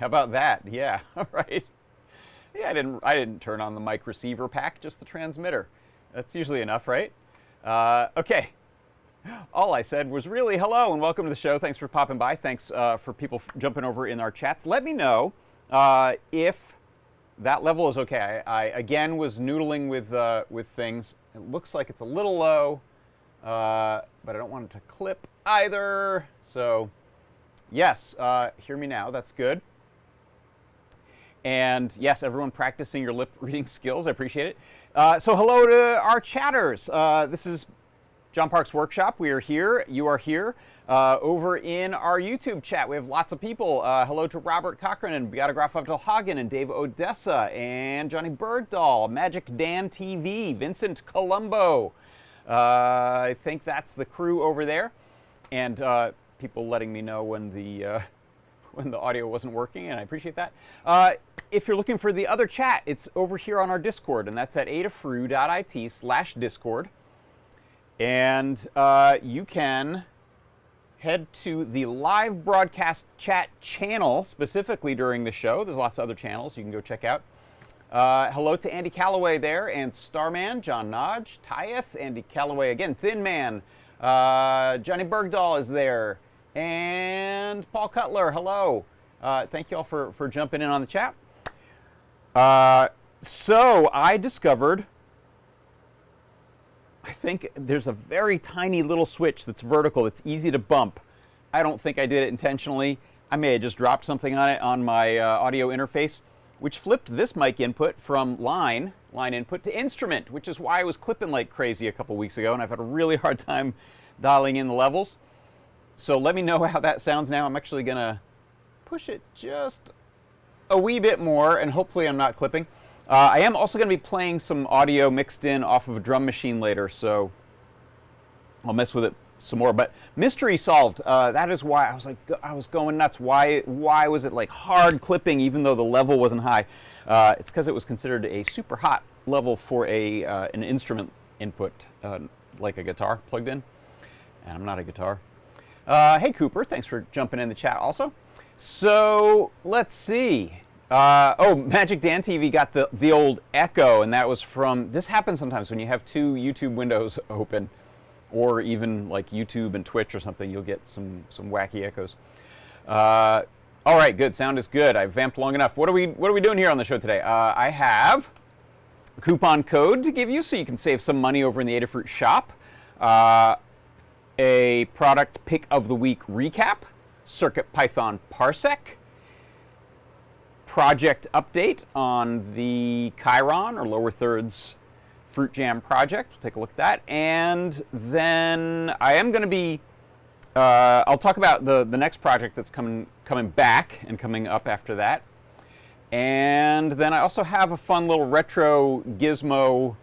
How about that? Yeah, all right. Yeah, I didn't turn on the mic receiver pack, just the transmitter. That's usually enough, right? Okay. All I said was really hello and welcome to the show. Thanks for popping by. Thanks for people jumping over in our chats. Let me know if that level is okay. I again was noodling with things. It looks like it's a little low, but I don't want it to clip either. So yes, hear me now. That's good. And yes, everyone practicing your lip reading skills. I appreciate it. So hello to our chatters. This is John Park's Workshop. We are here. You are here. Over in our YouTube chat, we have lots of people. Hello to Robert Cochran and Beata Graf of Hagen and Dave Odessa and Johnny Bergdahl, Magic Dan TV, Vincent Colombo. I think that's the crew over there. And people letting me know when the audio wasn't working, and I appreciate that. If you're looking for the other chat, it's over here on our Discord, and that's at adafruit.it/Discord. And you can head to the live broadcast chat channel, specifically during the show. There's lots of other channels you can go check out. Hello to Andy Calloway there, and Starman, John Nodge, Tyeth, Andy Calloway again, Thin Man, Johnny Bergdahl is there, and Paul Cutler, hello. Thank you all for jumping in on the chat. So I discovered, I think there's a very tiny little switch that's vertical, that's easy to bump. I don't think I did it intentionally. I may have just dropped something on it on my audio interface, which flipped this mic input from line input to instrument, which is why I was clipping like crazy a couple weeks ago, and I've had a really hard time dialing in the levels. So let me know how that sounds now. I'm actually going to push it just a wee bit more, and hopefully I'm not clipping. I am also going to be playing some audio mixed in off of a drum machine later, so I'll mess with it some more. But mystery solved. That is why I was going nuts. Why was it like hard clipping even though the level wasn't high? It's because it was considered a super hot level for an instrument input, like a guitar plugged in, and I'm not a guitar. Hey Cooper, thanks for jumping in the chat also. So let's see. Oh, Magic Dan TV got the old echo, and that was from, this happens sometimes when you have two YouTube windows open, or even like YouTube and Twitch or something, you'll get some wacky echoes. All right, good. Sound is good. I've vamped long enough. What are we doing here on the show today? I have a coupon code to give you so you can save some money over in the Adafruit shop. A product pick of the week recap, CircuitPython Parsec, project update on the Chiron or lower thirds fruit jam project. We'll take a look at that. And then I am going to be, I'll talk about the next project that's coming back and coming up after that. And then I also have a fun little retro gizmo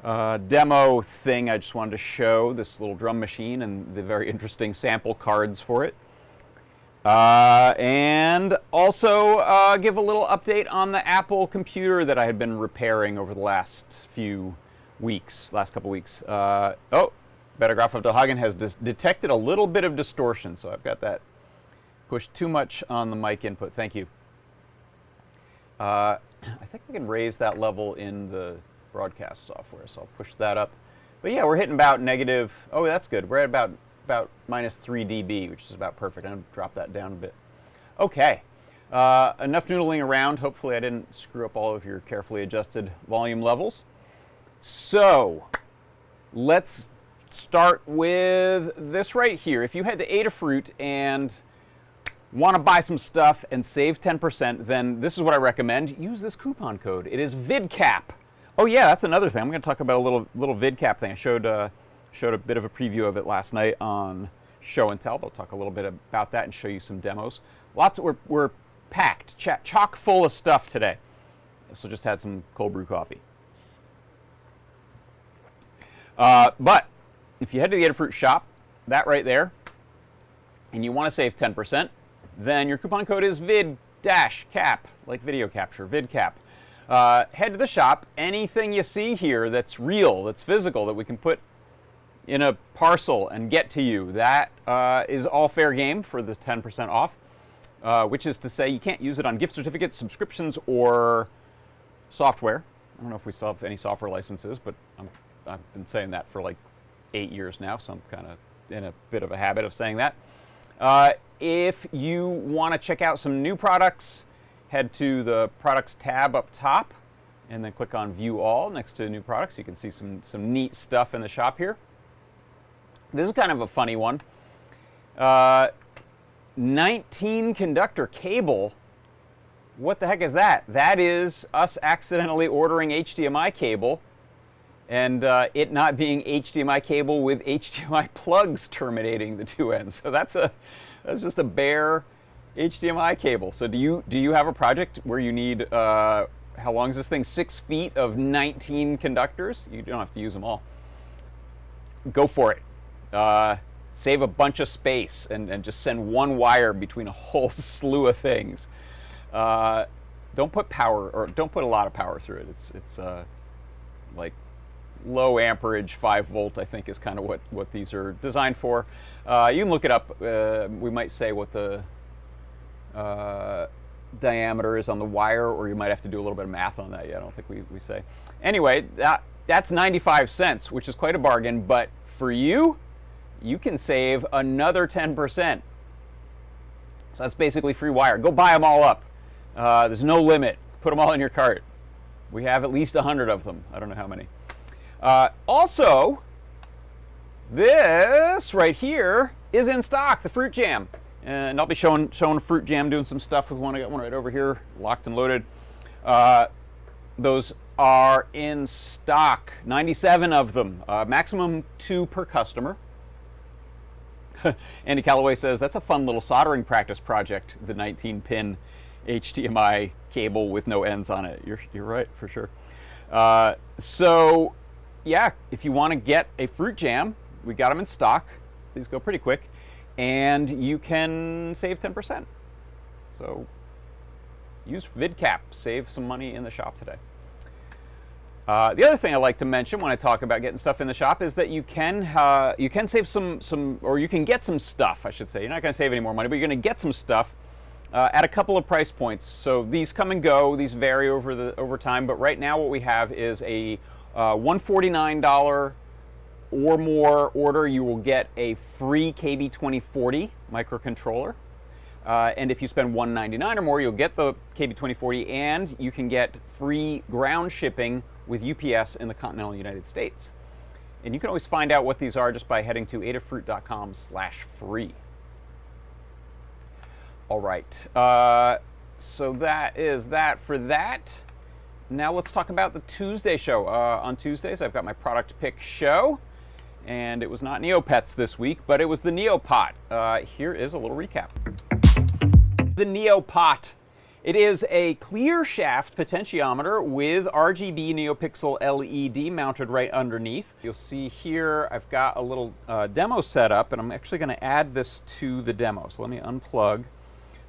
demo thing I just wanted to show, this little drum machine and the very interesting sample cards for it. And also give a little update on the Apple computer that I had been repairing over the last couple weeks. Oh, Bettergraph of Delhagen has detected a little bit of distortion, so I've got that pushed too much on the mic input. Thank you. I think I can raise that level in the broadcast software, so I'll push that up. But yeah, we're hitting about negative, oh, that's good. We're at about minus 3 dB, which is about perfect. I'm going to drop that down a bit. Okay, enough noodling around. Hopefully I didn't screw up all of your carefully adjusted volume levels. So let's start with this right here. If you head to Adafruit and want to buy some stuff and save 10%, then this is what I recommend. Use this coupon code. It is VidCap. Oh yeah, that's another thing. I'm going to talk about a little VidCap thing. I showed a bit of a preview of it last night on Show and Tell. I'll talk a little bit about that and show you some demos. We're packed, chock full of stuff today. So just had some cold brew coffee. But if you head to the Adafruit shop, that right there, and you want to save 10%, then your coupon code is VID-CAP, like video capture, VidCap. Head to the shop. Anything you see here that's real, that's physical, that we can put in a parcel and get to you, that is all fair game for the 10% off, which is to say you can't use it on gift certificates, subscriptions, or software. I don't know if we still have any software licenses, but I've been saying that for like 8 years now, so I'm kind of in a bit of a habit of saying that. If you want to check out some new products, head to the Products tab up top, and then click on View All next to New Products. You can see some neat stuff in the shop here. This is kind of a funny one. 19 conductor cable. What the heck is that? That is us accidentally ordering HDMI cable and it not being HDMI cable with HDMI plugs terminating the two ends. So that's just a bare HDMI cable. So do you have a project where you need, how long is this thing? 6 feet of 19 conductors? You don't have to use them all. Go for it. Save a bunch of space and just send one wire between a whole slew of things. Don't put power, or don't put a lot of power through it. It's like low amperage, 5 volt, I think is kind of what these are designed for. You can look it up. We might say what the diameter is on the wire, or you might have to do a little bit of math on that. Yeah, I don't think we say. Anyway, that's 95 cents, which is quite a bargain, but for you can save another 10%. So that's basically free wire. Go buy them all up. There's no limit. Put them all in your cart. We have at least 100 of them. I don't know how many. Also, this right here is in stock, the fruit jam. And I'll be showing fruit jam, doing some stuff with one. I got one right over here, locked and loaded. Those are in stock, 97 of them, maximum 2 per customer. Andy Calloway says, that's a fun little soldering practice project, the 19-pin HDMI cable with no ends on it. You're right, for sure. So, yeah, if you want to get a fruit jam, we got them in stock. These go pretty quick. And you can save 10%. So use VidCap, save some money in the shop today. The other thing I like to mention when I talk about getting stuff in the shop is that you can save or you can get some stuff, I should say. You're not going to save any more money, but you're going to get some stuff at a couple of price points. So these come and go, these vary over time, but right now what we have is a $149 or more order. You will get a free KB2040 microcontroller. And if you spend $199 or more, you'll get the KB2040, and you can get free ground shipping with UPS in the continental United States. And you can always find out what these are just by heading to adafruit.com/free. All right, so that is that for that. Now let's talk about the Tuesday show. On Tuesdays, I've got my product pick show, and it was not Neopets this week, but it was the Neopot. Here is a little recap. The Neopot. It is a clear shaft potentiometer with RGB NeoPixel LED mounted right underneath. You'll see here I've got a little demo set up, and I'm actually going to add this to the demo. So let me unplug.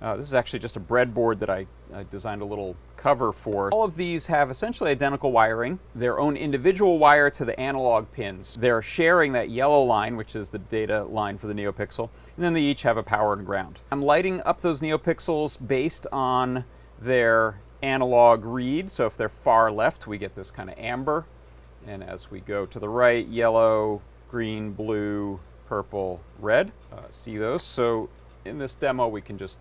This is actually just a breadboard that I designed a little cover for. All of these have essentially identical wiring, their own individual wire to the analog pins. They're sharing that yellow line, which is the data line for the NeoPixel, and then they each have a power and ground. I'm lighting up those NeoPixels based on their analog read. So if they're far left, we get this kind of amber, and as we go to the right, yellow, green, blue, purple, red. See those? So in this demo, we can just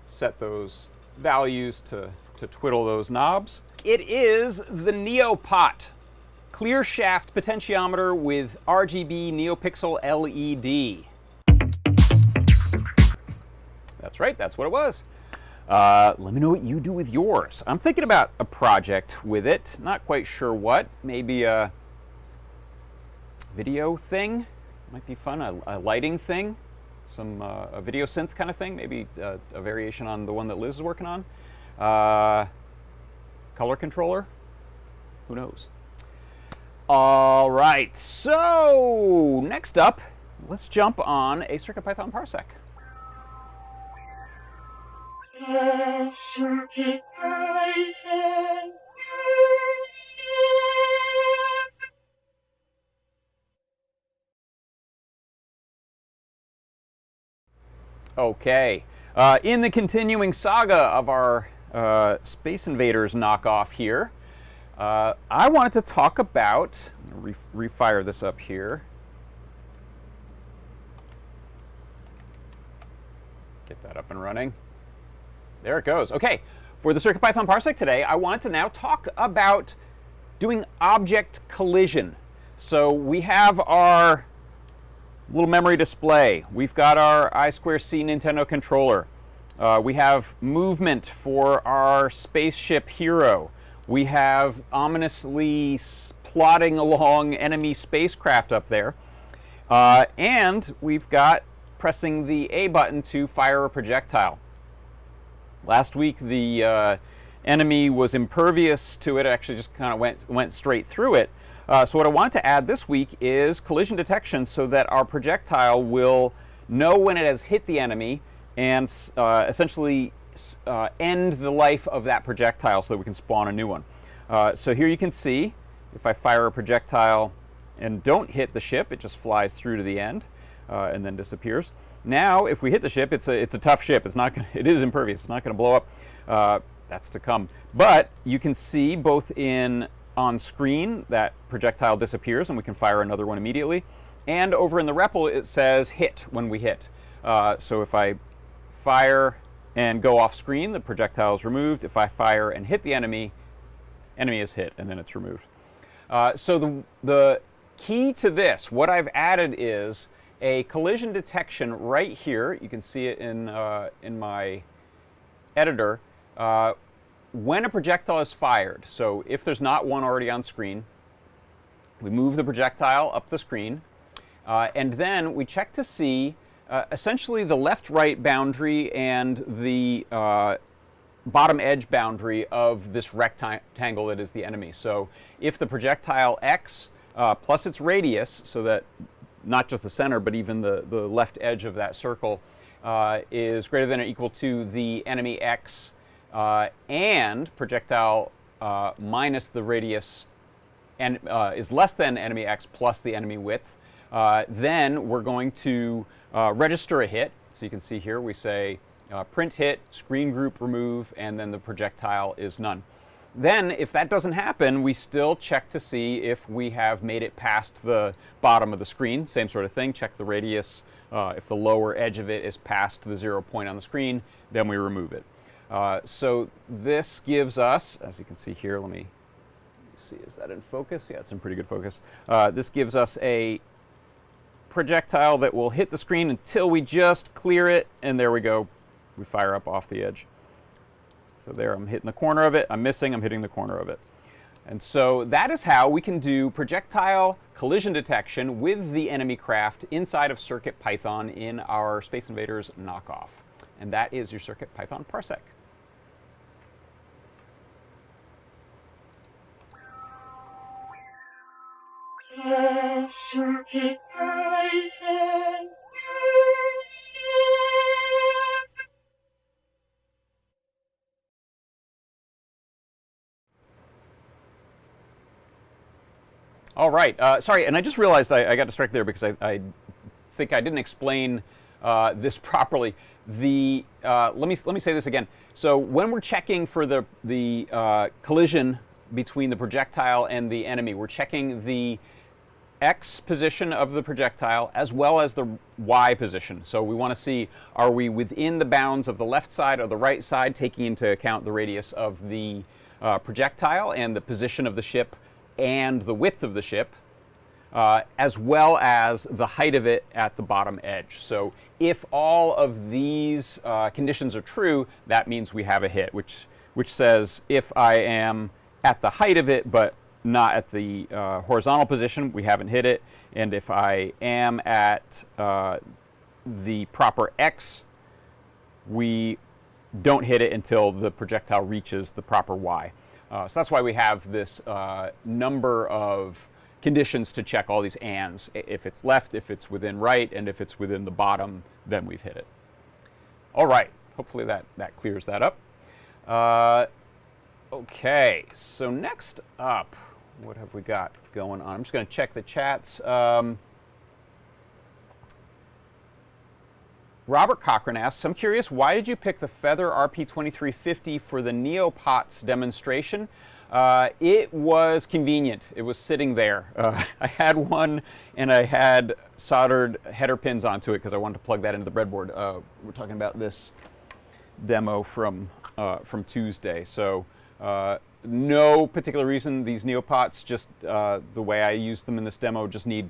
set those values to twiddle those knobs. It is the Neopot, clear shaft potentiometer with RGB NeoPixel LED. That's right, that's what it was. Let me know what you do with yours. I'm thinking about a project with it, not quite sure what. Maybe a video thing, might be fun, a lighting thing. A video synth kind of thing, maybe a variation on the one that Liz is working on. Color controller, who knows? All right, so next up, let's jump on a CircuitPython Parsec. CircuitPython Parsec. Okay, in the continuing saga of our Space Invaders knockoff here, I wanted to talk about, I'm going to refire this up here. Get that up and running. There it goes. Okay, for the CircuitPython Parsec today, I wanted to now talk about doing object collision. So we have our little memory display. We've got our I2C Nintendo controller. We have movement for our spaceship hero. We have ominously plodding along enemy spacecraft up there. And we've got pressing the A button to fire a projectile. Last week the enemy was impervious to it, actually just kind of went straight through it. So what I wanted to add this week is collision detection so that our projectile will know when it has hit the enemy and essentially end the life of that projectile so that we can spawn a new one. So here you can see if I fire a projectile and don't hit the ship, it just flies through to the end and then disappears. Now if we hit the ship, it's a tough ship. It is impervious. It's not going to blow up. That's to come. But you can see both on screen that projectile disappears and we can fire another one immediately, and over in the REPL it says hit when we hit. So if I fire and go off screen, the projectile is removed. If I fire and hit the enemy is hit and then it's removed. So the key to this, what I've added is a collision detection right here. You can see it in my editor. When a projectile is fired, so if there's not one already on screen, we move the projectile up the screen, and then we check to see essentially the left-right boundary and the bottom edge boundary of this rectangle that is the enemy. So if the projectile X plus its radius, so that not just the center but even the left edge of that circle is greater than or equal to the enemy X, and projectile minus the radius and is less than enemy X plus the enemy width, then we're going to register a hit. So you can see here we say print hit, screen group remove, and then the projectile is none. Then, if that doesn't happen, we still check to see if we have made it past the bottom of the screen. Same sort of thing, check the radius. If the lower edge of it is past the 0 point on the screen, then we remove it. So this gives us, as you can see here, let me see, is that in focus? Yeah, it's in pretty good focus. This gives us a projectile that will hit the screen until we just clear it, and there we go. We fire up off the edge. So there, I'm hitting the corner of it, I'm missing, I'm hitting the corner of it. And so that is how we can do projectile collision detection with the enemy craft inside of CircuitPython in our Space Invaders knockoff. And that is your CircuitPython Parsec. CircuitPython Parsec. All right, sorry, and I just realized I got distracted there because I think I didn't explain this properly. Let me say this again. So when we're checking for the collision between the projectile and the enemy, we're checking the X position of the projectile as well as the Y position. So we want to see, are we within the bounds of the left side or the right side, taking into account the radius of the projectile and the position of the ship and the width of the ship, as well as the height of it at the bottom edge. So if all of these conditions are true, that means we have a hit, which says if I am at the height of it but not at the horizontal position, we haven't hit it. And if I am at the proper X, we don't hit it until the projectile reaches the proper Y. So that's why we have this number of conditions to check all these ands. If it's left, if it's within right, and if it's within the bottom, then we've hit it. All right, hopefully that clears that up. Okay, so next up, what have we got going on? I'm just going to check the chats. Robert Cochran asks, I'm curious, why did you pick the Feather RP2350 for the Neopot's demonstration? It was convenient. It was sitting there. I had one, and I had soldered header pins onto it because I wanted to plug that into the breadboard. We're talking about this demo from Tuesday. So no particular reason. These Neopots, just the way I use them in this demo, just need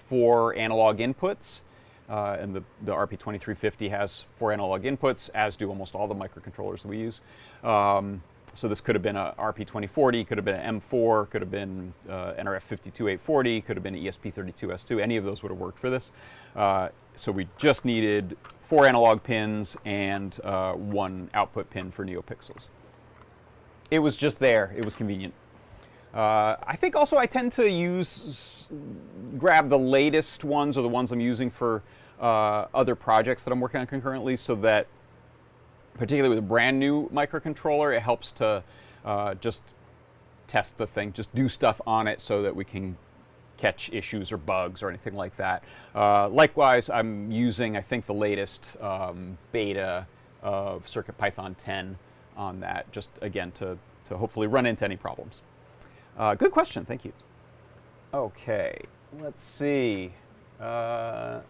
4 analog inputs. And the RP2350 has 4 analog inputs, as do almost all the microcontrollers that we use. So this could have been a RP2040, could have been an M4, could have been NRF52840, could have been an ESP32S2. Any of those would have worked for this. So we just needed 4 analog pins and 1 output pin for NeoPixels. It was just there. It was convenient. I think also I tend to grab the latest ones or the ones I'm using for other projects that I'm working on concurrently, so that particularly with a brand new microcontroller, it helps to just test the thing, just do stuff on it so that we can catch issues or bugs or anything like that. Likewise, I'm using, I think, the latest beta of CircuitPython 10 on that, just again to hopefully run into any problems. Good question, thank you. Okay, let's see. I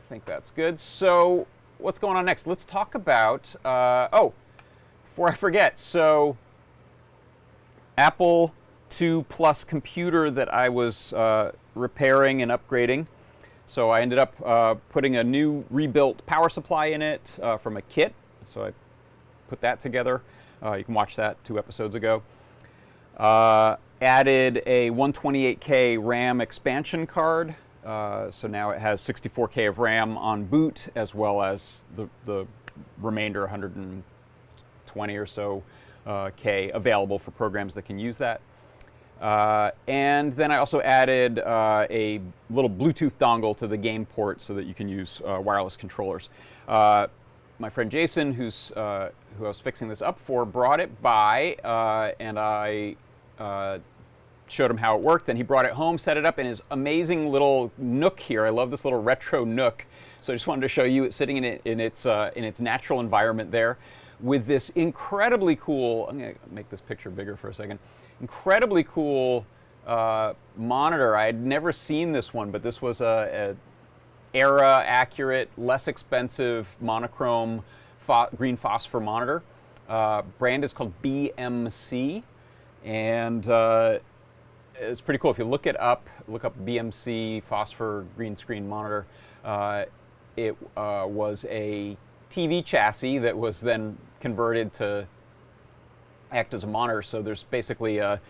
think that's good. So what's going on next? Let's talk about, oh, before I forget, so Apple II Plus computer that I was repairing and upgrading. So I ended up putting a new rebuilt power supply in it from a kit. So I put that together. You can watch that 2 episodes ago. Added a 128K RAM expansion card, so now it has 64K of RAM on boot, as well as the remainder 120 or so K available for programs that can use that. And then I also added a little Bluetooth dongle to the game port so that you can use wireless controllers. My friend Jason, who I was fixing this up for, brought it by, and I showed him how it worked. Then he brought it home, set it up in his amazing little nook here. I love this little retro nook. So I just wanted to show you it sitting in its natural environment there, with this incredibly cool. I'm going to make this picture bigger for a second. Incredibly cool monitor. I had never seen this one, but this was a era accurate, less expensive monochrome green phosphor monitor. Brand is called BMC, and it's pretty cool. If you look up BMC phosphor green screen monitor. It was a TV chassis that was then converted to act as a monitor. So there's basically a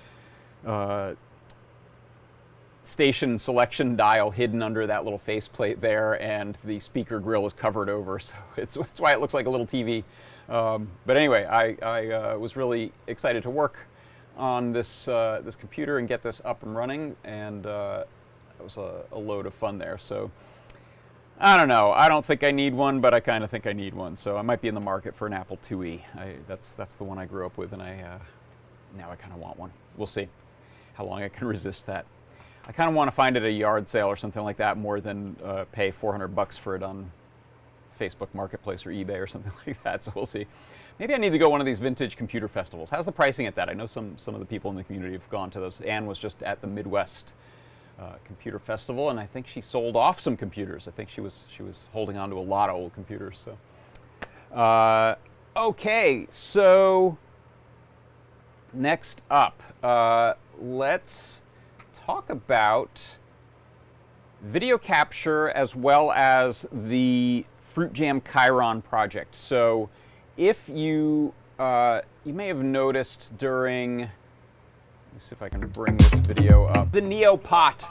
station selection dial hidden under that little faceplate there, and the speaker grill is covered over. So that's why it looks like a little TV. But anyway, I was really excited to work on this computer and get this up and running, and it was a load of fun there. So I don't know. I don't think I need one, but I kind of think I need one. So I might be in the market for an Apple IIe. That's the one I grew up with, and now I kind of want one. We'll see how long I can resist that. I kind of want to find it at a yard sale or something like that more than pay $400 for it on Facebook Marketplace or eBay or something like that. So we'll see. Maybe I need to go one of these vintage computer festivals. How's the pricing at that? I know some of the people in the community have gone to those. Anne was just at the Midwest Computer Festival, and I think she sold off some computers. I think she was holding on to a lot of old computers. So, okay, so next up, let's talk about video capture as well as the Fruit Jam Chyron project. So, if you may have noticed during. Let's see if I can bring this video up. The Neopot.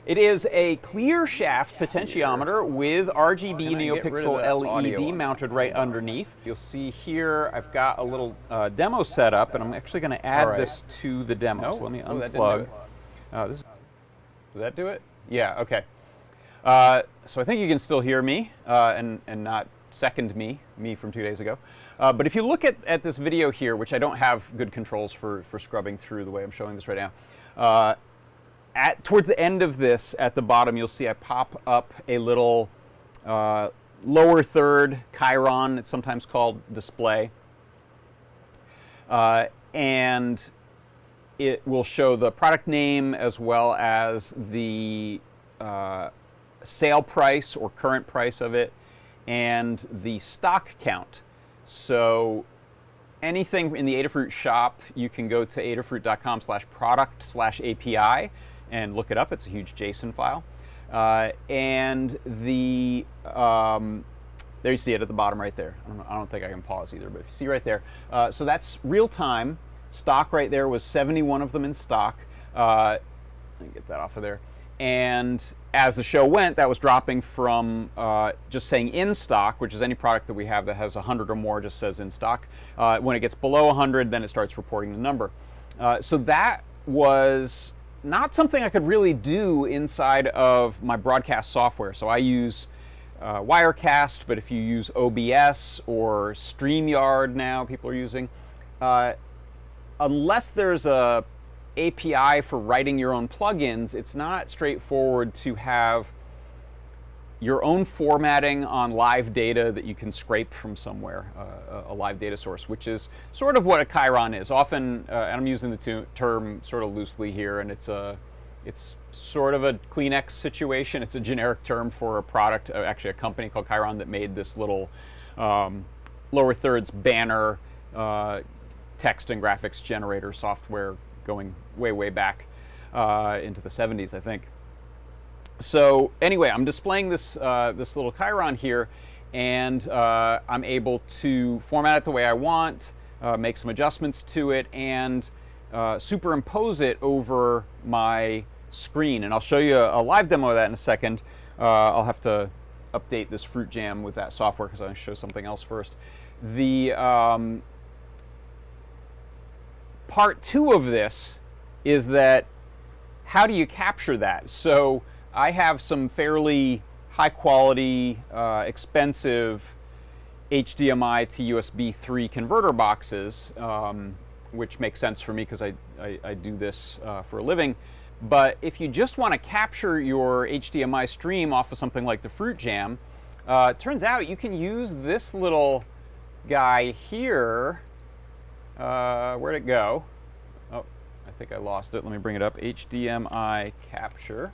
It is a clear shaft potentiometer with RGB NeoPixel LED mounted right underneath. You'll see here I've got a little demo set up, and I'm actually going to add this to the demo. So let me unplug. Did that do it? Yeah, okay. So I think you can still hear me and not second me from 2 days ago. But if you look at this video here, which I don't have good controls for scrubbing through the way I'm showing this right now, towards the end of this, at the bottom, you'll see I pop up a little lower third Chiron, it's sometimes called, display. And it will show the product name as well as the sale price or current price of it and the stock count. So anything in the Adafruit shop, you can go to adafruit.com/product/API and look it up. It's a huge JSON file. And the there you see it at the bottom right there. I don't think I can pause either, but if you see right there. So that's real time. Stock right there was 71 of them in stock. Let me get that off of there. And as the show went, that was dropping from just saying in stock, which is any product that we have that has 100 or more just says in stock. When it gets below 100, then it starts reporting the number. So that was not something I could really do inside of my broadcast software. So I use Wirecast, but if you use OBS or StreamYard now, people are using, unless there's a API for writing your own plugins, it's not straightforward to have your own formatting on live data that you can scrape from somewhere, a live data source, which is sort of what a Chiron is. Often, and I'm using the term sort of loosely here, and it's sort of a Kleenex situation. It's a generic term for a product, actually a company called Chiron that made this little lower thirds banner text and graphics generator software going way back into the 70s, I think. So anyway, I'm displaying this this little Chiron here, and I'm able to format it the way I want, make some adjustments to it, and superimpose it over my screen. And I'll show you a live demo of that in a second. I'll have to update this Fruit Jam with that software because I want to show something else first. The part two of this is that how do you capture that? So I have some fairly high quality, expensive HDMI to USB 3 converter boxes which makes sense for me because I do this for a living. But if you just want to capture your HDMI stream off of something like the Fruit Jam, it turns out you can use this little guy here. Where'd it go? Oh, I think I lost it. Let me bring it up. HDMI capture.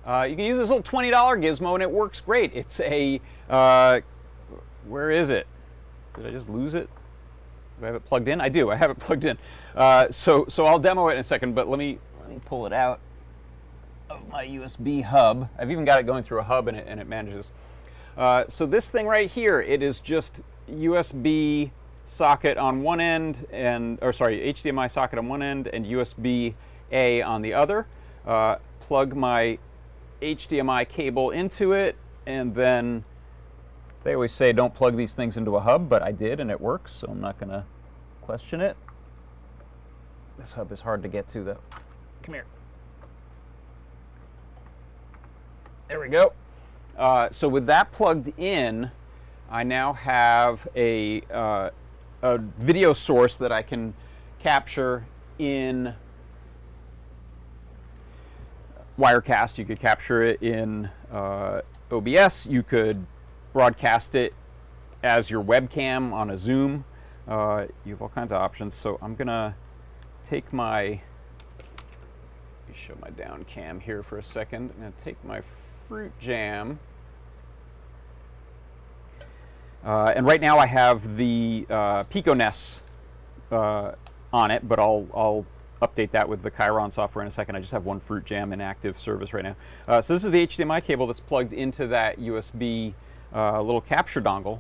You can use this little $20 gizmo and it works great. It's a, where is it? Did I just lose it? Do I have it plugged in? I do. I have it plugged in. So I'll demo it in a second, but let me pull it out of my USB hub. I've even got it going through a hub and it manages. So this thing right here, it is just USB socket on one end HDMI socket on one end and USB-A on the other. Plug my HDMI cable into it, and then they always say don't plug these things into a hub, but I did and it works, so I'm not going to question it. This hub is hard to get to though. Come here. There we go. So with that plugged in, I now have a video source that I can capture in Wirecast. You could capture it in OBS. You could broadcast it as your webcam on a Zoom. You have all kinds of options. So I'm gonna take my, let me show my down cam here for a second. I'm gonna take my Fruit Jam. And right now I have the PicoNES on it, but I'll update that with the Chiron software in a second. I just have one Fruit Jam in active service right now. So this is the HDMI cable that's plugged into that USB little capture dongle.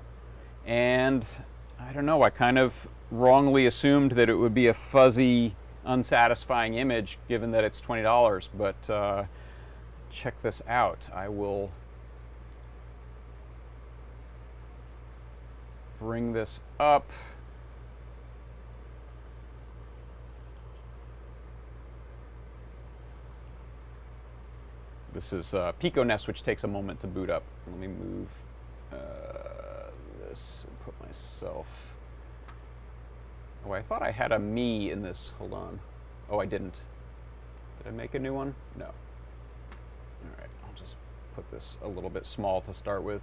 And I don't know, I kind of wrongly assumed that it would be a fuzzy, unsatisfying image given that it's $20, but check this out. I will bring this up. This is PicoNES, which takes a moment to boot up. Let me move this and put myself. Oh, I thought I had a me in this. Hold on. Oh, I didn't. Did I make a new one? No. All right, I'll just put this a little bit small to start with.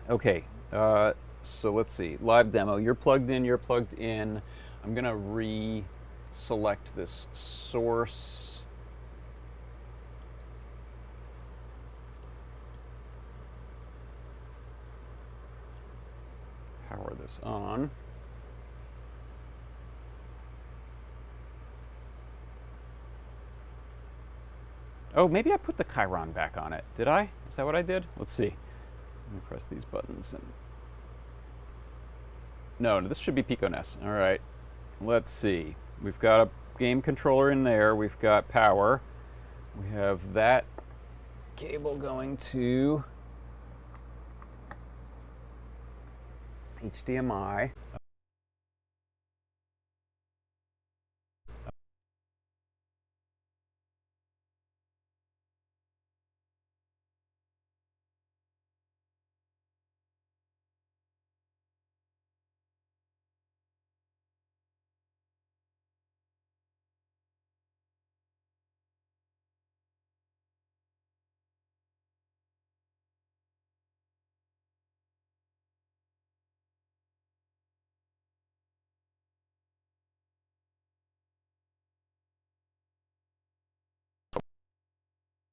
Okay, so let's see. Live demo. You're plugged in. You're plugged in. I'm going to re-select this source. Power this on. Oh, maybe I put the Chiron back on it. Did I? Is that what I did? Let's see. Let me press these buttons. And no, this should be PicoNES. All right. Let's see. We've got a game controller in there. We've got power. We have that cable going to HDMI.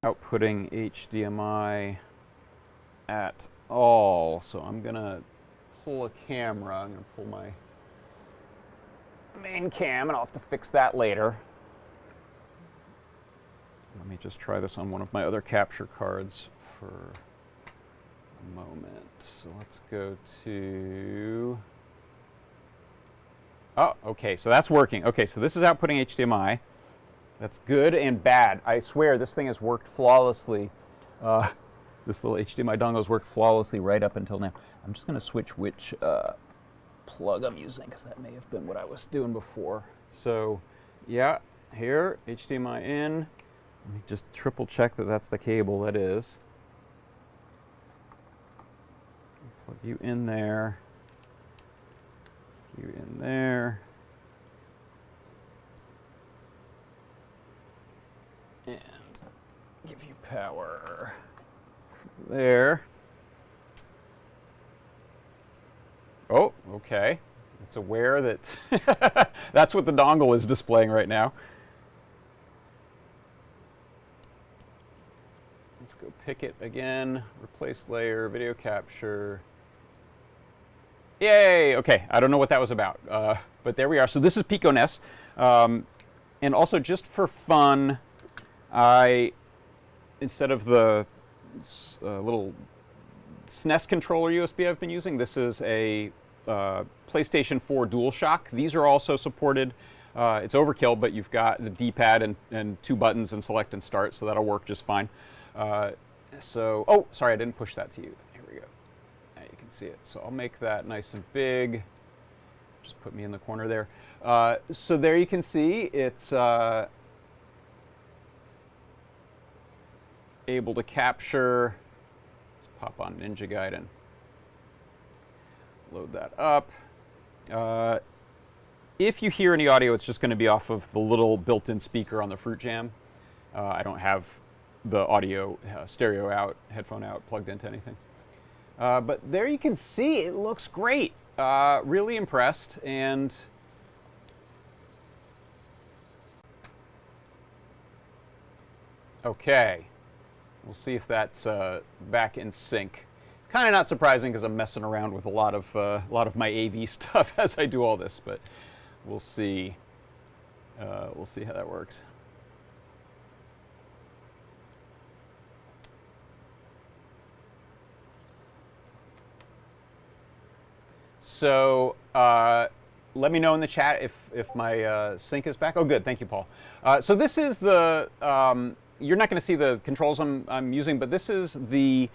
Outputting HDMI at all. So I'm gonna pull a camera. I'm gonna pull my main cam, and I'll have to fix that later. Let me just try this on one of my other capture cards for a moment. So let's go to, oh, okay, so that's working. Okay, so this is outputting HDMI. That's good and bad. I swear this thing has worked flawlessly. This little HDMI dongle has worked flawlessly right up until now. I'm just going to switch which plug I'm using because that may have been what I was doing before. So yeah, here, HDMI in. Let me just triple check that that's the cable. That is. Plug you in there. You in there. And give you power from there. Oh, okay. It's aware that that's what the dongle is displaying right now. Let's go pick it again. Replace layer, video capture. Yay! Okay, I don't know what that was about, but there we are. So this is PicoNES. And also just for fun, instead of the little SNES controller USB I've been using, this is a PlayStation 4 DualShock. These are also supported. It's overkill, but you've got the D-pad and 2 buttons and select and start, so that'll work just fine. Oh, sorry, I didn't push that to you. Here we go. Now you can see it. So I'll make that nice and big. Just put me in the corner there. So there you can see it's able to capture. Let's pop on Ninja Gaiden. Load that up. If you hear any audio, it's just going to be off of the little built-in speaker on the Fruit Jam. I don't have the audio stereo out, headphone out, plugged into anything. But there you can see it looks great. Really impressed. And okay, we'll see if that's back in sync. Kind of not surprising because I'm messing around with a lot of my AV stuff as I do all this, but we'll see. We'll see how that works. So let me know in the chat if my sync is back. Oh, good. Thank you, Paul. So this is the, you're not going to see the controls I'm using, but this is the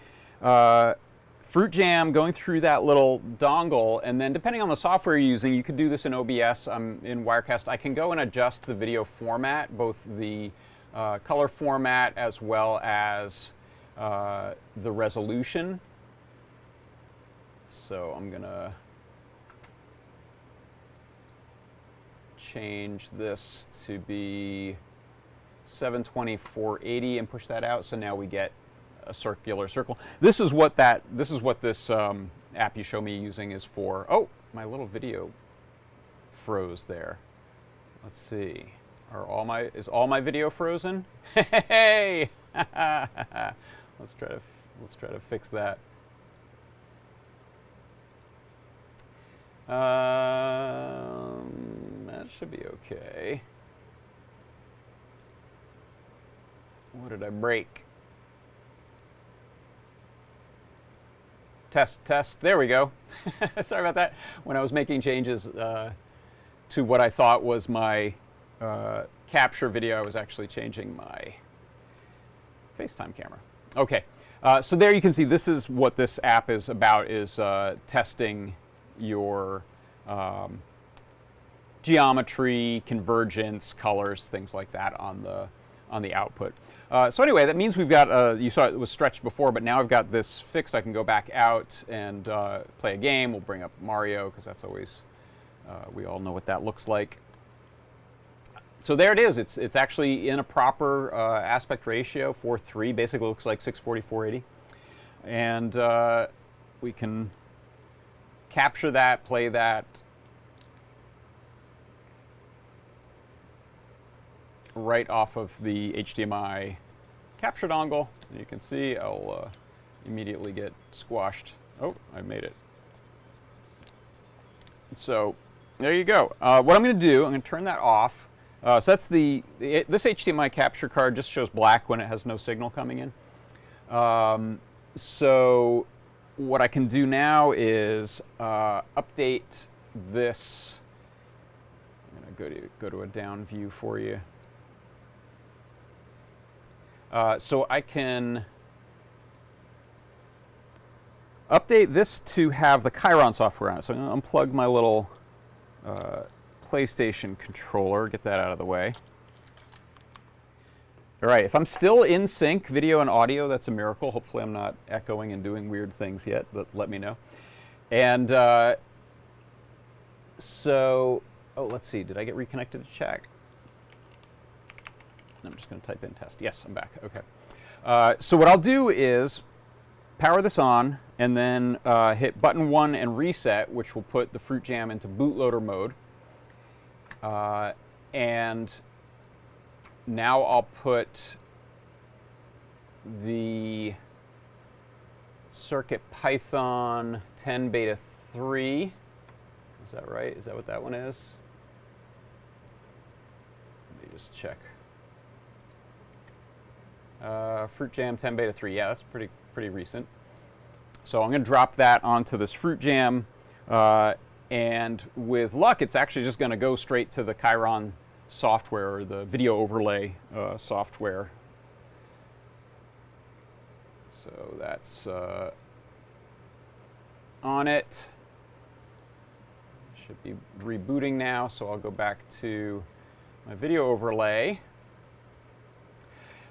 Fruit Jam going through that little dongle. And then depending on the software you're using, you could do this in OBS. I'm in Wirecast. I can go and adjust the video format, both the color format as well as the resolution. So I'm going to change this to be 720 480 and push that out. So now we get a circular circle. This is what this app you show me using is for. Oh, my little video froze there. Let's see. Is all my video frozen? Hey! Let's try to fix that. That should be okay. What did I break? Test. There we go. Sorry about that. When I was making changes to what I thought was my capture video, I was actually changing my FaceTime camera. Okay. So there you can see this is what this app is about, is testing your geometry, convergence, colors, things like that on the output. So anyway, that means we've got, you saw it was stretched before, but now I've got this fixed. I can go back out and play a game. We'll bring up Mario, because that's always, we all know what that looks like. So there it is. It's actually in a proper aspect ratio, 4:3. Basically looks like 640, 480. And we can capture that, play that. Right off of the HDMI capture dongle. And you can see I'll immediately get squashed. Oh, I made it. So there you go. What I'm going to do, I'm going to turn that off. So that's this HDMI capture card just shows black when it has no signal coming in. So what I can do now is update this. I'm going to go to a down view for you. So I can update this to have the Chiron software on it. So I'm going to unplug my little PlayStation controller, get that out of the way. All right, if I'm still in sync, video and audio, that's a miracle. Hopefully I'm not echoing and doing weird things yet, but let me know. And So, oh, let's see. Did I get reconnected to chat? I'm just going to type in test. Yes, I'm back. Okay. So what I'll do is power this on and then hit button 1 and reset, which will put the Fruit Jam into bootloader mode. And now I'll put the CircuitPython 10 beta 3. Is that right? Is that what that one is? Let me just check. Fruit Jam 10 beta 3. Yeah, that's pretty recent. So I'm going to drop that onto this Fruit Jam. And with luck, it's actually just going to go straight to the Chiron software, or the video overlay software. So that's on it. Should be rebooting now, so I'll go back to my video overlay.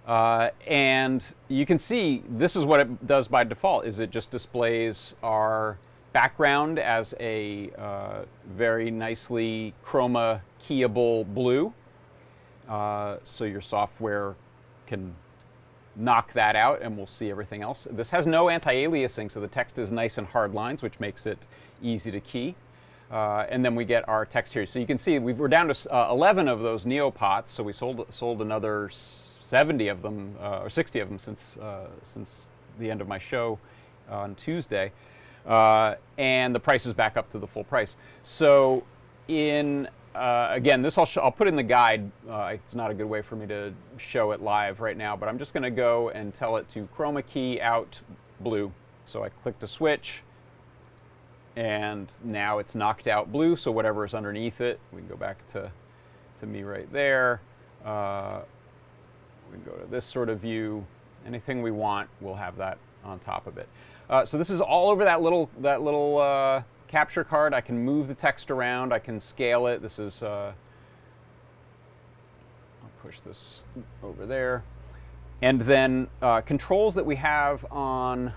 And you can see this is what it does by default, is it just displays our background as a very nicely chroma keyable blue. So your software can knock that out and we'll see everything else. This has no anti-aliasing, so the text is nice and hard lines, which makes it easy to key. And then we get our text here. So you can see we're down to 11 of those Neopots, so we sold another 70 of them, or 60 of them since the end of my show on Tuesday. And the price is back up to the full price. So again, this I'll put in the guide. It's not a good way for me to show it live right now, but I'm just going to go and tell it to chroma key out blue. So I click the switch, and now it's knocked out blue, so whatever is underneath it, we can go back to me right there. We can go to this sort of view. Anything we want, we'll have that on top of it. So this is all over that little capture card. I can move the text around. I can scale it. This is, I'll push this over there. And then controls that we have on,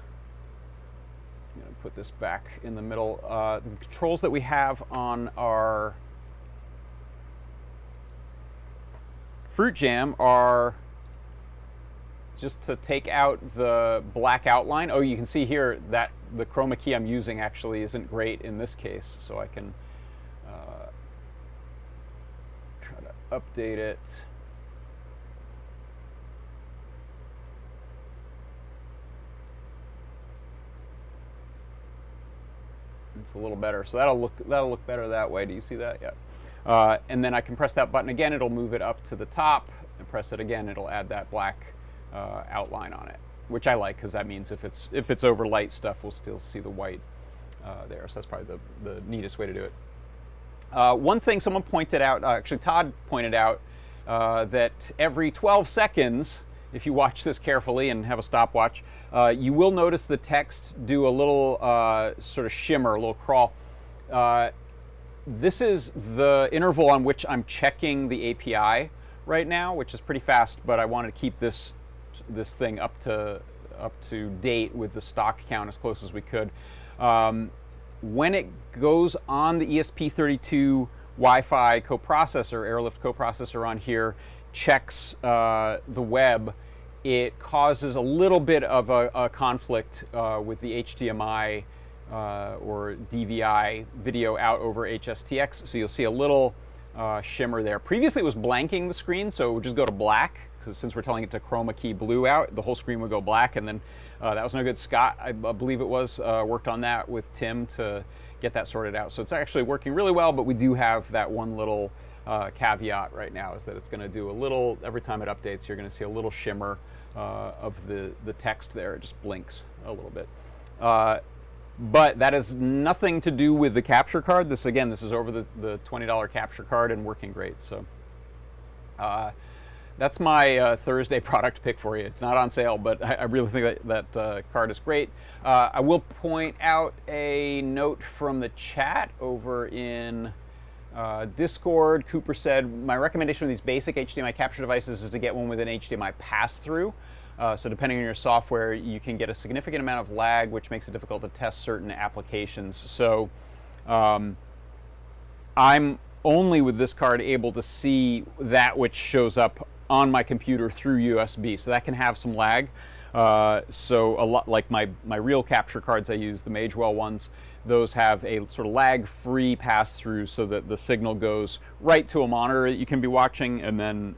I'm going to put this back in the middle. The controls that we have on our Fruit Jam are just to take out the black outline. Oh, you can see here that the chroma key I'm using actually isn't great in this case, so I can try to update it. It's a little better, so that'll look better that way. Do you see that? Yeah. And then I can press that button again. It'll move it up to the top, and press it again. It'll add that black outline on it, which I like because that means if it's over light stuff, we'll still see the white there. So that's probably the neatest way to do it. One thing someone pointed out, actually Todd pointed out, that every 12 seconds, if you watch this carefully and have a stopwatch, you will notice the text do a little sort of shimmer, a little crawl. This is the interval on which I'm checking the API right now, which is pretty fast, but I wanted to keep this thing up to date with the stock count as close as we could. When it goes on the ESP32 Wi-Fi coprocessor, Airlift coprocessor on here, checks the web, it causes a little bit of a conflict with the HDMI or DVI video out over HSTX. So you'll see a little shimmer there. Previously it was blanking the screen, so it would just go to black, because since we're telling it to chroma key blue out, the whole screen would go black, and then that was no good. Scott, I believe it was, worked on that with Tim to get that sorted out. So it's actually working really well, but we do have that one little caveat right now, is that it's going to do a little, every time it updates, you're going to see a little shimmer of the text there. It just blinks a little bit. But that has nothing to do with the capture card. This, again, this is over the $20 capture card and working great. So that's my Thursday product pick for you. It's not on sale, but I really think that card is great. I will point out a note from the chat over in Discord. Cooper said, my recommendation with these basic HDMI capture devices is to get one with an HDMI pass-through. So depending on your software, you can get a significant amount of lag, which makes it difficult to test certain applications. So I'm only with this card able to see that which shows up on my computer through USB, so that can have some lag. So a lot like my real capture cards I use, the Magewell ones, those have a sort of lag-free pass-through so that the signal goes right to a monitor that you can be watching, and then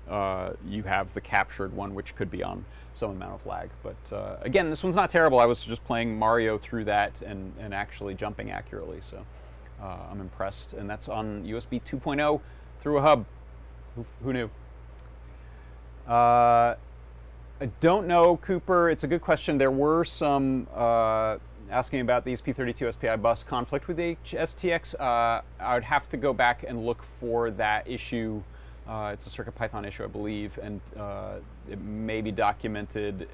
you have the captured one, which could be on some amount of lag. But again, this one's not terrible. I was just playing Mario through that and actually jumping accurately, so I'm impressed. And that's on USB 2.0 through a hub. Who knew? I don't know, Cooper. It's a good question. There were some asking about the ESP32 SPI bus conflict with the STX. I would have to go back and look for that issue. It's a CircuitPython issue, I believe, and it may be documented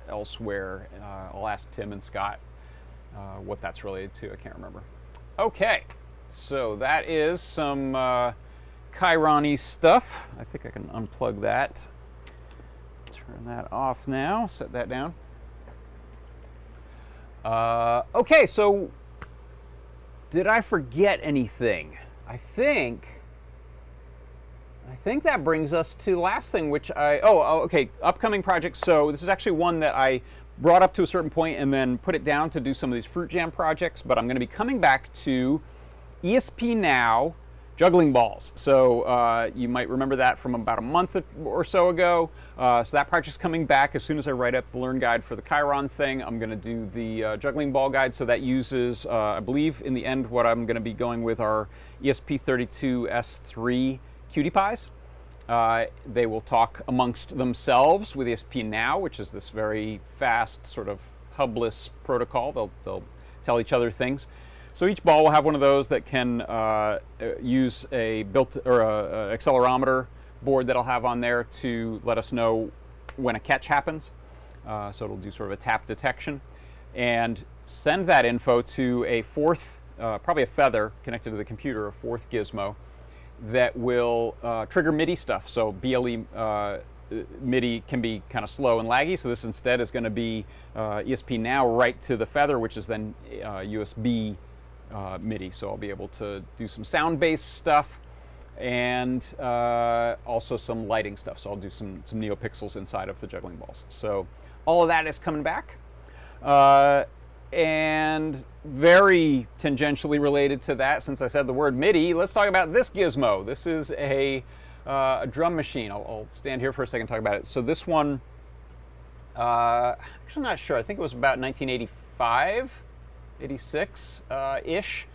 elsewhere. I'll ask Tim and Scott what that's related to. I can't remember. Okay, so that is some Chiron-y stuff. I think I can unplug that. Turn that off now, set that down. Okay, so did I forget anything? I think that brings us to the last thing, which okay, upcoming projects. So this is actually one that I brought up to a certain point and then put it down to do some of these Fruit Jam projects, but I'm going to be coming back to ESP Now juggling balls. So you might remember that from about a month or so ago. So that project's coming back as soon as I write up the Learn Guide for the Chiron thing. I'm going to do the juggling ball guide. So that uses, I believe, in the end, what I'm going to be going with are ESP32S3 Cutie Pies. They will talk amongst themselves with ESP Now, which is this very fast sort of hubless protocol. They'll tell each other things. So each ball will have one of those that can use a accelerometer board that I'll have on there to let us know when a catch happens. So it'll do sort of a tap detection and send that info to a fourth, probably a feather connected to the computer, a fourth gizmo that will trigger MIDI stuff. So BLE MIDI can be kind of slow and laggy. So this instead is going to be ESP Now right to the feather, which is then USB MIDI, so I'll be able to do some sound-based stuff and also some lighting stuff. So I'll do some NeoPixels inside of the juggling balls. So all of that is coming back. And very tangentially related to that, since I said the word MIDI, let's talk about this gizmo. This is a drum machine. I'll stand here for a second and talk about it. So this one, actually not sure. I think it was about 1985. 86-ish.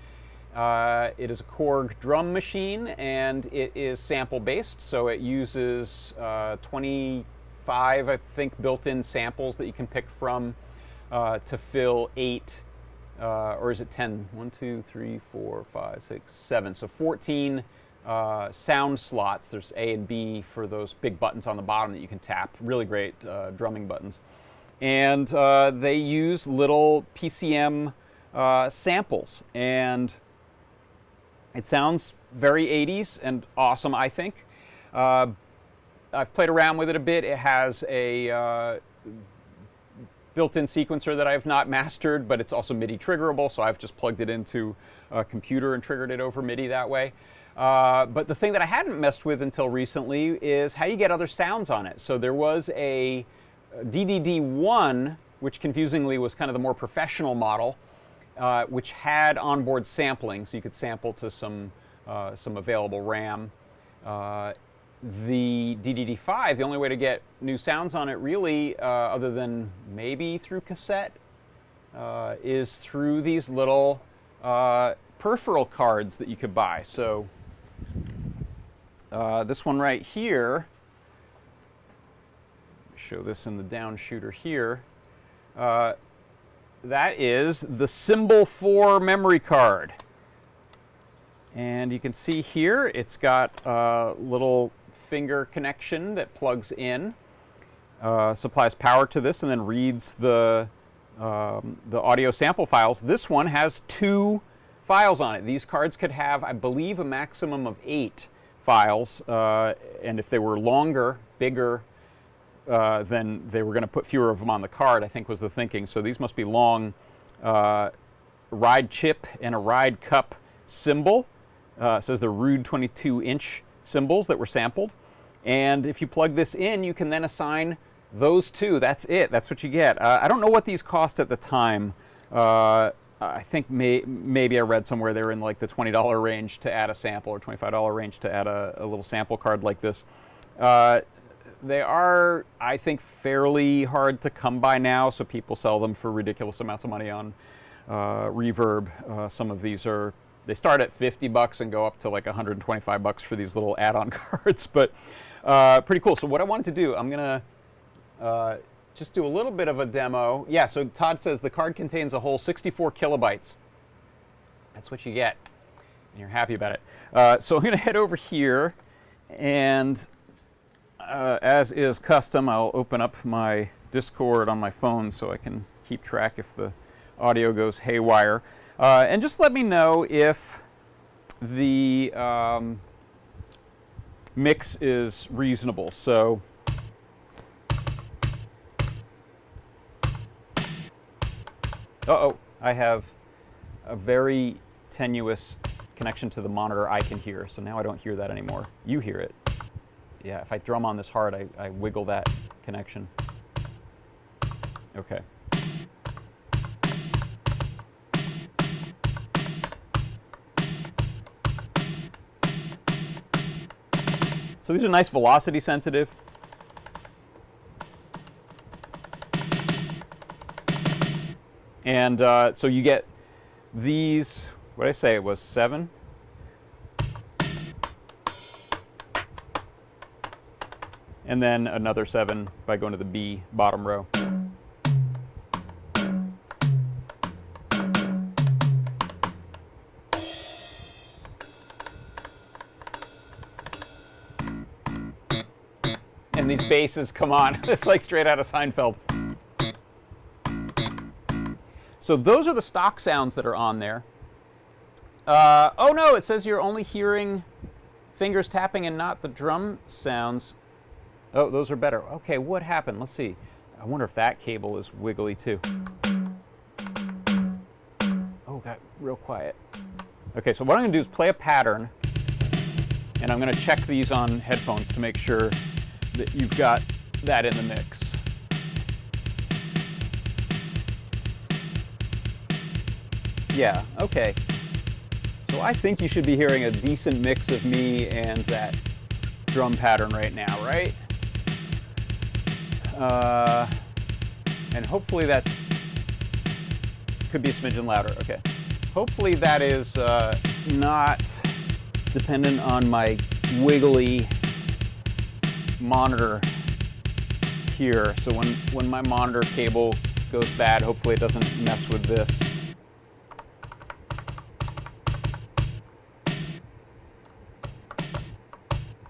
It is a Korg drum machine, and it is sample-based, so it uses 25, I think, built-in samples that you can pick from to fill 8, or is it 10? 1, 2, 3, 4, 5, 6, 7. So 14 sound slots. There's A and B for those big buttons on the bottom that you can tap. Really great drumming buttons. And they use little PCM samples, and it sounds very 80s and awesome, I think. I've played around with it a bit. It has a built-in sequencer that I've not mastered, but it's also MIDI triggerable, so I've just plugged it into a computer and triggered it over MIDI that way. But the thing that I hadn't messed with until recently is how you get other sounds on it. So there was a DDD1, which confusingly was kind of the more professional model, which had onboard sampling, so you could sample to some available RAM. The DDD5, the only way to get new sounds on it really, other than maybe through cassette, is through these little peripheral cards that you could buy. So this one right here, show this in the down shooter here, that is the Symbol 4 memory card. And you can see here it's got a little finger connection that plugs in, supplies power to this, and then reads the audio sample files. This one has 2 files on it. These cards could have, I believe, a maximum of 8 files, and if they were longer, bigger, then they were going to put fewer of them on the card, I think was the thinking. So these must be long ride chip and a ride cup symbol. It says they're rude 22-inch cymbals that were sampled. And if you plug this in, you can then assign those two. That's it. That's what you get. I don't know what these cost at the time. I think maybe I read somewhere they were in like the $20 range to add a sample, or $25 range to add a little sample card like this. They are, I think, fairly hard to come by now, so people sell them for ridiculous amounts of money on Reverb. Some of these they start at $50 and go up to like $125 for these little add-on cards, but pretty cool. So what I wanted to do, I'm gonna just do a little bit of a demo. Yeah, so Todd says the card contains a whole 64 kilobytes. That's what you get, and you're happy about it. So I'm going to head over here, and as is custom, I'll open up my Discord on my phone so I can keep track if the audio goes haywire. And just let me know if the mix is reasonable. So uh-oh, I have a very tenuous connection to the monitor I can hear, so now I don't hear that anymore. You hear it. Yeah, if I drum on this hard, I wiggle that connection. Okay. So these are nice velocity sensitive. And so you get these, what did I say, it was 7? And then another 7 by going to the B bottom row. And these basses, come on, it's like straight out of Seinfeld. So those are the stock sounds that are on there. Oh no, it says you're only hearing fingers tapping and not the drum sounds. Oh, those are better. Okay, what happened? Let's see. I wonder if that cable is wiggly too. Oh, got real quiet. Okay, so what I'm going to do is play a pattern, and I'm going to check these on headphones to make sure that you've got that in the mix. Yeah, okay. So I think you should be hearing a decent mix of me and that drum pattern right now, right? And hopefully that could be a smidgen louder. Okay. Hopefully that is not dependent on my wiggly monitor here. So when my monitor cable goes bad, hopefully it doesn't mess with this.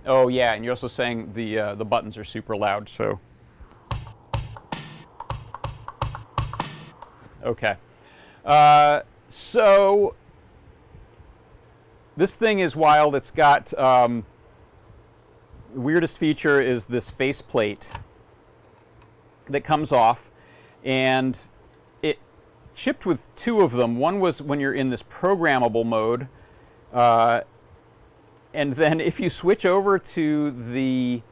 Oh yeah, and you're also saying the buttons are super loud, so. Okay. So this thing is wild. It's got the weirdest feature is this faceplate that comes off, and it shipped with 2 of them. One was when you're in this programmable mode. And then if you switch over to the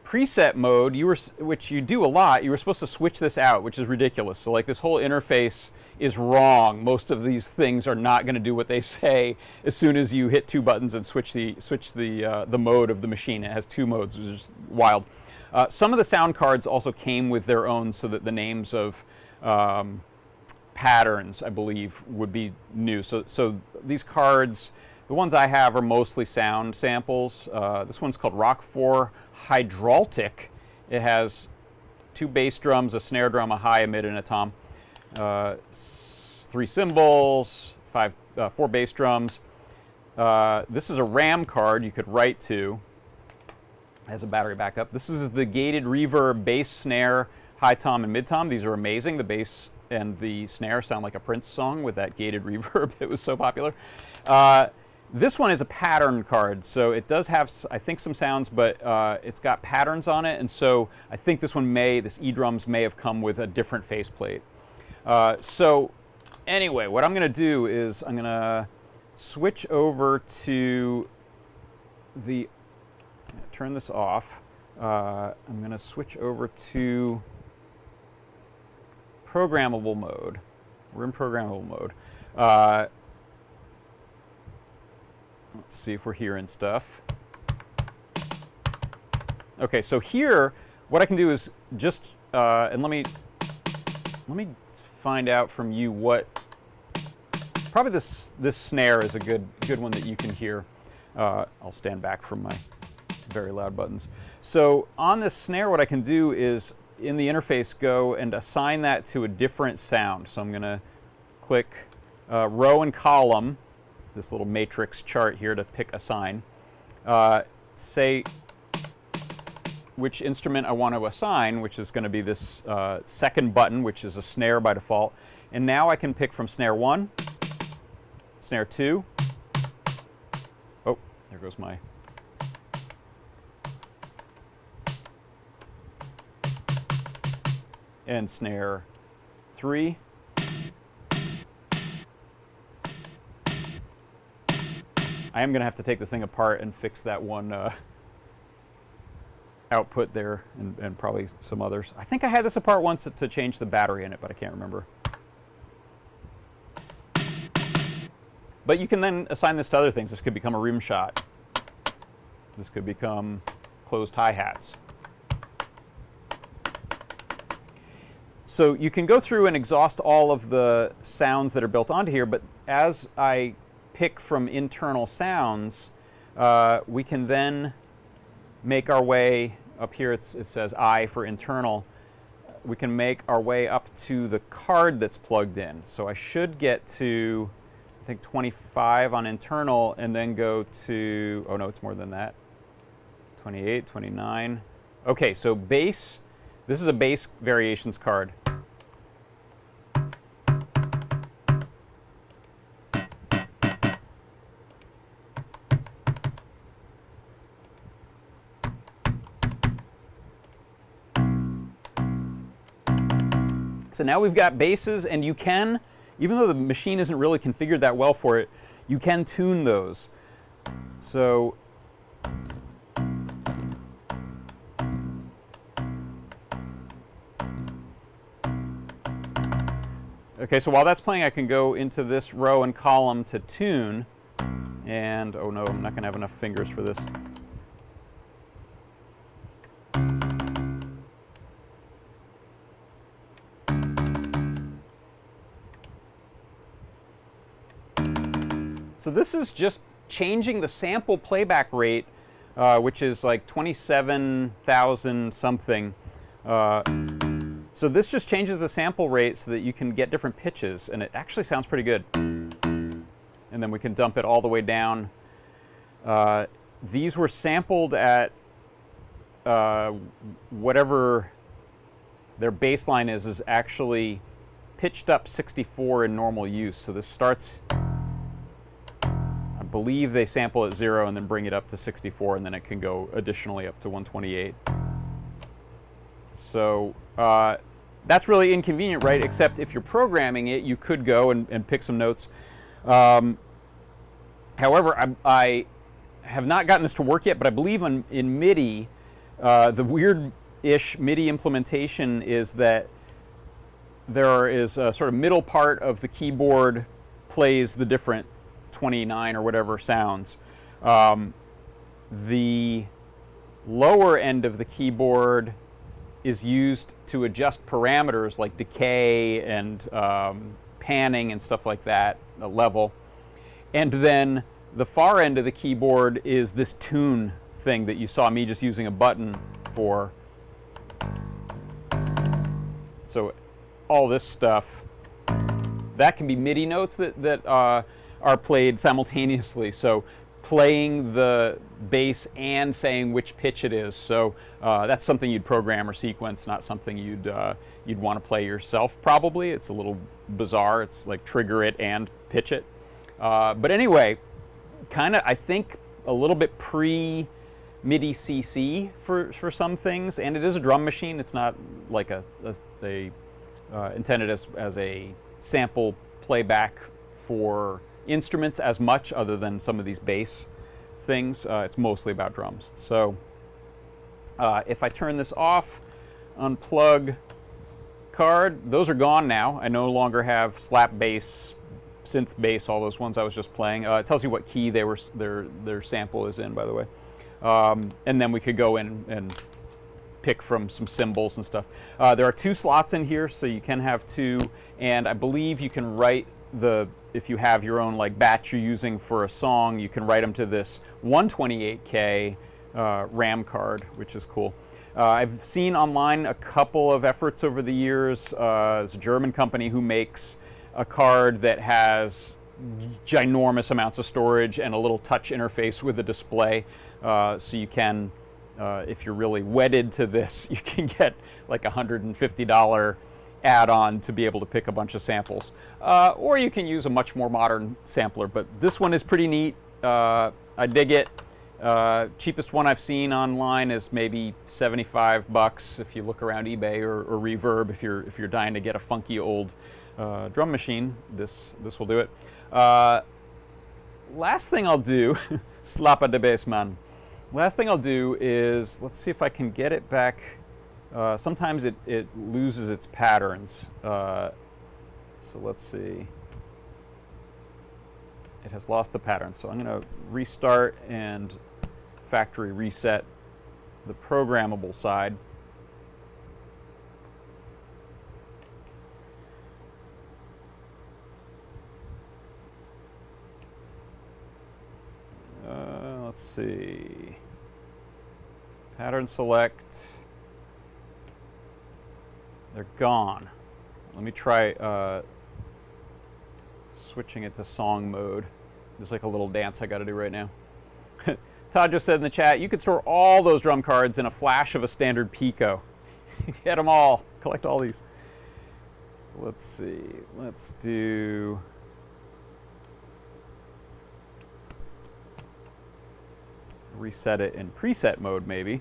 preset mode, which you do a lot, you were supposed to switch this out, which is ridiculous. So like this whole interface is wrong. Most of these things are not going to do what they say as soon as you hit 2 buttons and switch the mode of the machine. It has 2 modes, which is wild. Some of the sound cards also came with their own, so that the names of patterns, I believe, would be new. So these cards, the ones I have are mostly sound samples. This one's called Rock 4 Hydraultic. It has 2 bass drums, a snare drum, a hi, a mid, and a tom. 3 cymbals, 4 bass drums. This is a RAM card you could write to. It has a battery backup. This is the gated reverb bass, snare, high tom, and mid tom. These are amazing. The bass and the snare sound like a Prince song with that gated reverb that was so popular. This one is a pattern card, so it does have, I think, some sounds, but it's got patterns on it, and so I think this eDrums may have come with a different faceplate. So anyway, what I'm going to do is I'm going to switch over to the, turn this off. I'm going to switch over to programmable mode. We're in programmable mode. Let's see if we're hearing stuff. Okay, so here, what I can do is just, and let me find out from you what, probably this snare is a good one that you can hear. I'll stand back from my very loud buttons. So on this snare, what I can do is in the interface go and assign that to a different sound. So I'm going to click row and column, this little matrix chart here to pick assign. Say which instrument I want to assign, which is going to be this second button, which is a snare by default. And now I can pick from snare 1, snare 2. Oh, there goes my... and snare 3. I am going to have to take this thing apart and fix that one output there, and probably some others. I think I had this apart once to change the battery in it, but I can't remember. But you can then assign this to other things. This could become a rim shot. This could become closed hi-hats. So you can go through and exhaust all of the sounds that are built onto here, but as I pick from internal sounds, we can then make our way up here. It says I for internal. We can make our way up to the card that's plugged in. So I should get to, I think, 25 on internal, and then go to, oh no, it's more than that, 28, 29. Okay, so bass, this is a bass variations card. So now we've got basses, and you can, even though the machine isn't really configured that well for it, you can tune those. So okay, so while that's playing, I can go into this row and column to tune, and oh no, I'm not going to have enough fingers for this. So this is just changing the sample playback rate, which is like 27,000 something. So this just changes the sample rate so that you can get different pitches, and it actually sounds pretty good. And then we can dump it all the way down. These were sampled at whatever their baseline is actually pitched up 64 in normal use. So this starts, I believe they sample at 0 and then bring it up to 64, and then it can go additionally up to 128. So that's really inconvenient, right? Except if you're programming it, you could go and pick some notes. However, I have not gotten this to work yet, but I believe in MIDI, the weird-ish MIDI implementation is that there is a sort of middle part of the keyboard plays the different 29 or whatever sounds. The lower end of the keyboard is used to adjust parameters like decay and panning and stuff like that, a level. And then the far end of the keyboard is this tune thing that you saw me just using a button for. So all this stuff, that can be MIDI notes that are played simultaneously. So playing the bass and saying which pitch it is. So that's something you'd program or sequence, not something you'd want to play yourself probably. It's a little bizarre. It's like trigger it and pitch it. But anyway, kind of, I think, a little bit pre-MIDI CC for some things. And it is a drum machine. It's not like intended as a sample playback for instruments as much, other than some of these bass things. It's mostly about drums. So if I turn this off, unplug card, those are gone now. I no longer have slap bass, synth bass, all those ones I was just playing. It tells you what key their sample is in, by the way. And then we could go in and pick from some cymbals and stuff. There are 2 slots in here, so you can have 2, and I believe you can write if you have your own like batch you're using for a song, you can write them to this 128K RAM card, which is cool. I've seen online a couple of efforts over the years. There's a German company who makes a card that has ginormous amounts of storage and a little touch interface with a display. So you can, if you're really wedded to this, you can get like $150 add-on to be able to pick a bunch of samples. Or you can use a much more modern sampler, but this one is pretty neat. I dig it. Cheapest one I've seen online is maybe $75 if you look around eBay, or Reverb if you're dying to get a funky old drum machine. This will do it. Last thing I'll do, slappa de bass man. Last thing I'll do is, let's see if I can get it back. Sometimes it loses its patterns. So let's see. It has lost the pattern. So I'm going to restart and factory reset the programmable side. Let's see. Pattern select. They're gone. Let me try switching it to song mode. There's like a little dance I got to do right now. Todd just said in the chat, you could store all those drum cards in a flash of a standard Pico. Get them all. Collect all these. So let's see. Let's do... reset it in preset mode, maybe.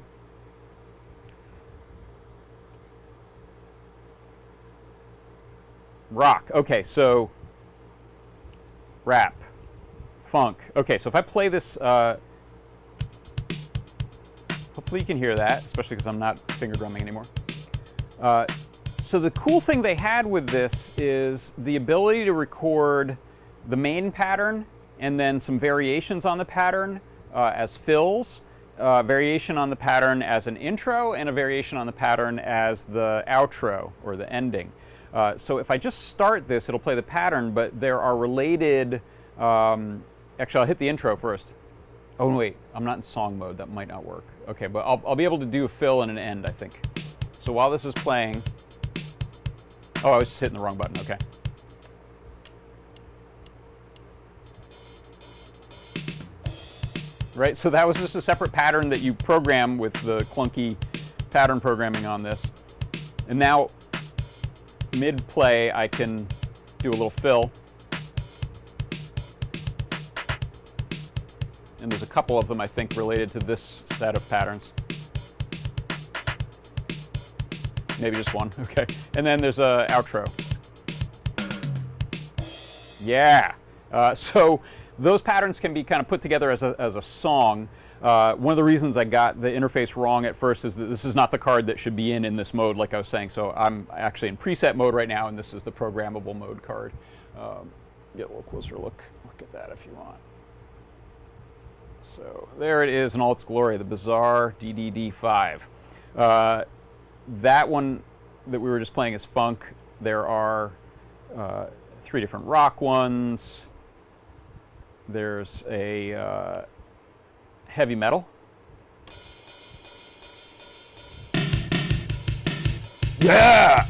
Rock. Okay, so rap, funk. Okay, so if I play this, hopefully you can hear that, especially because I'm not finger drumming anymore. So the cool thing they had with this is the ability to record the main pattern and then some variations on the pattern as fills, variation on the pattern as an intro, and a variation on the pattern as the outro or the ending. So if I just start this, it'll play the pattern, but there are related... actually, I'll hit the intro first. Oh, wait, I'm not in song mode. That might not work. Okay, but I'll be able to do a fill and an end, I think. So while this is playing... Oh, I was just hitting the wrong button. Okay. Right, so that was just a separate pattern that you program with the clunky pattern programming on this. And now, mid-play, I can do a little fill. And there's a couple of them, I think, related to this set of patterns. Maybe just one, okay. And then there's a outro. Yeah, so those patterns can be kind of put together as a song. One of the reasons I got the interface wrong at first is that this is not the card that should be in this mode, like I was saying. So I'm actually in preset mode right now, and this is the programmable mode card. Get a little closer look at that if you want. So there it is in all its glory, the bizarre DDD5. That one that we were just playing is funk. There are 3 different rock ones. There's a heavy metal. Yeah!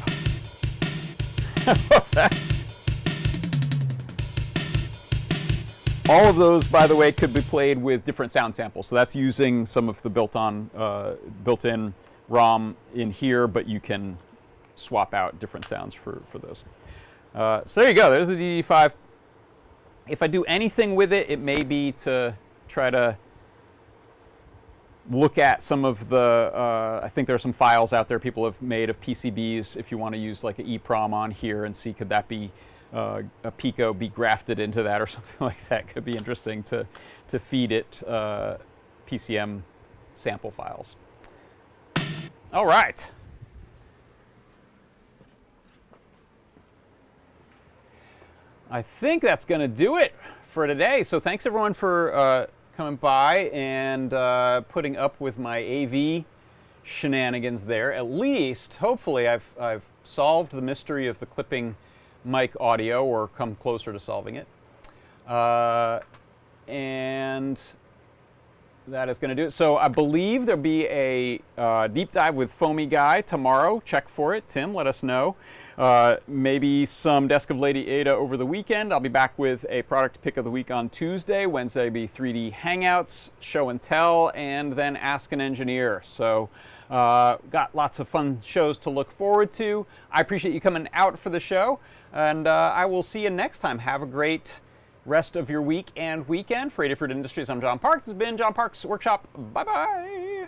All of those, by the way, could be played with different sound samples. So that's using some of the built-in ROM in here, but you can swap out different sounds for those. So there you go. There's the DD5. If I do anything with it, it may be to try to look at some of the, I think there are some files out there people have made of PCBs if you want to use like an EEPROM on here and see could that be a Pico be grafted into that or something like that. Could be interesting to feed it PCM sample files. All right. I think that's going to do it for today. So thanks everyone for coming by and putting up with my AV shenanigans there. At least, hopefully, I've solved the mystery of the clipping mic audio, or come closer to solving it. And that is going to do it. So I believe there'll be a deep dive with Foamy Guy tomorrow. Check for it. Tim, let us know. Maybe some Desk of Lady Ada over the weekend. I'll be back with a product pick of the week on Tuesday. Wednesday will be 3D Hangouts, Show and Tell, and then Ask an Engineer. So got lots of fun shows to look forward to. I appreciate you coming out for the show, and I will see you next time. Have a great rest of your week and weekend. For Adafruit Industries, I'm John Park. This has been John Park's Workshop. Bye-bye.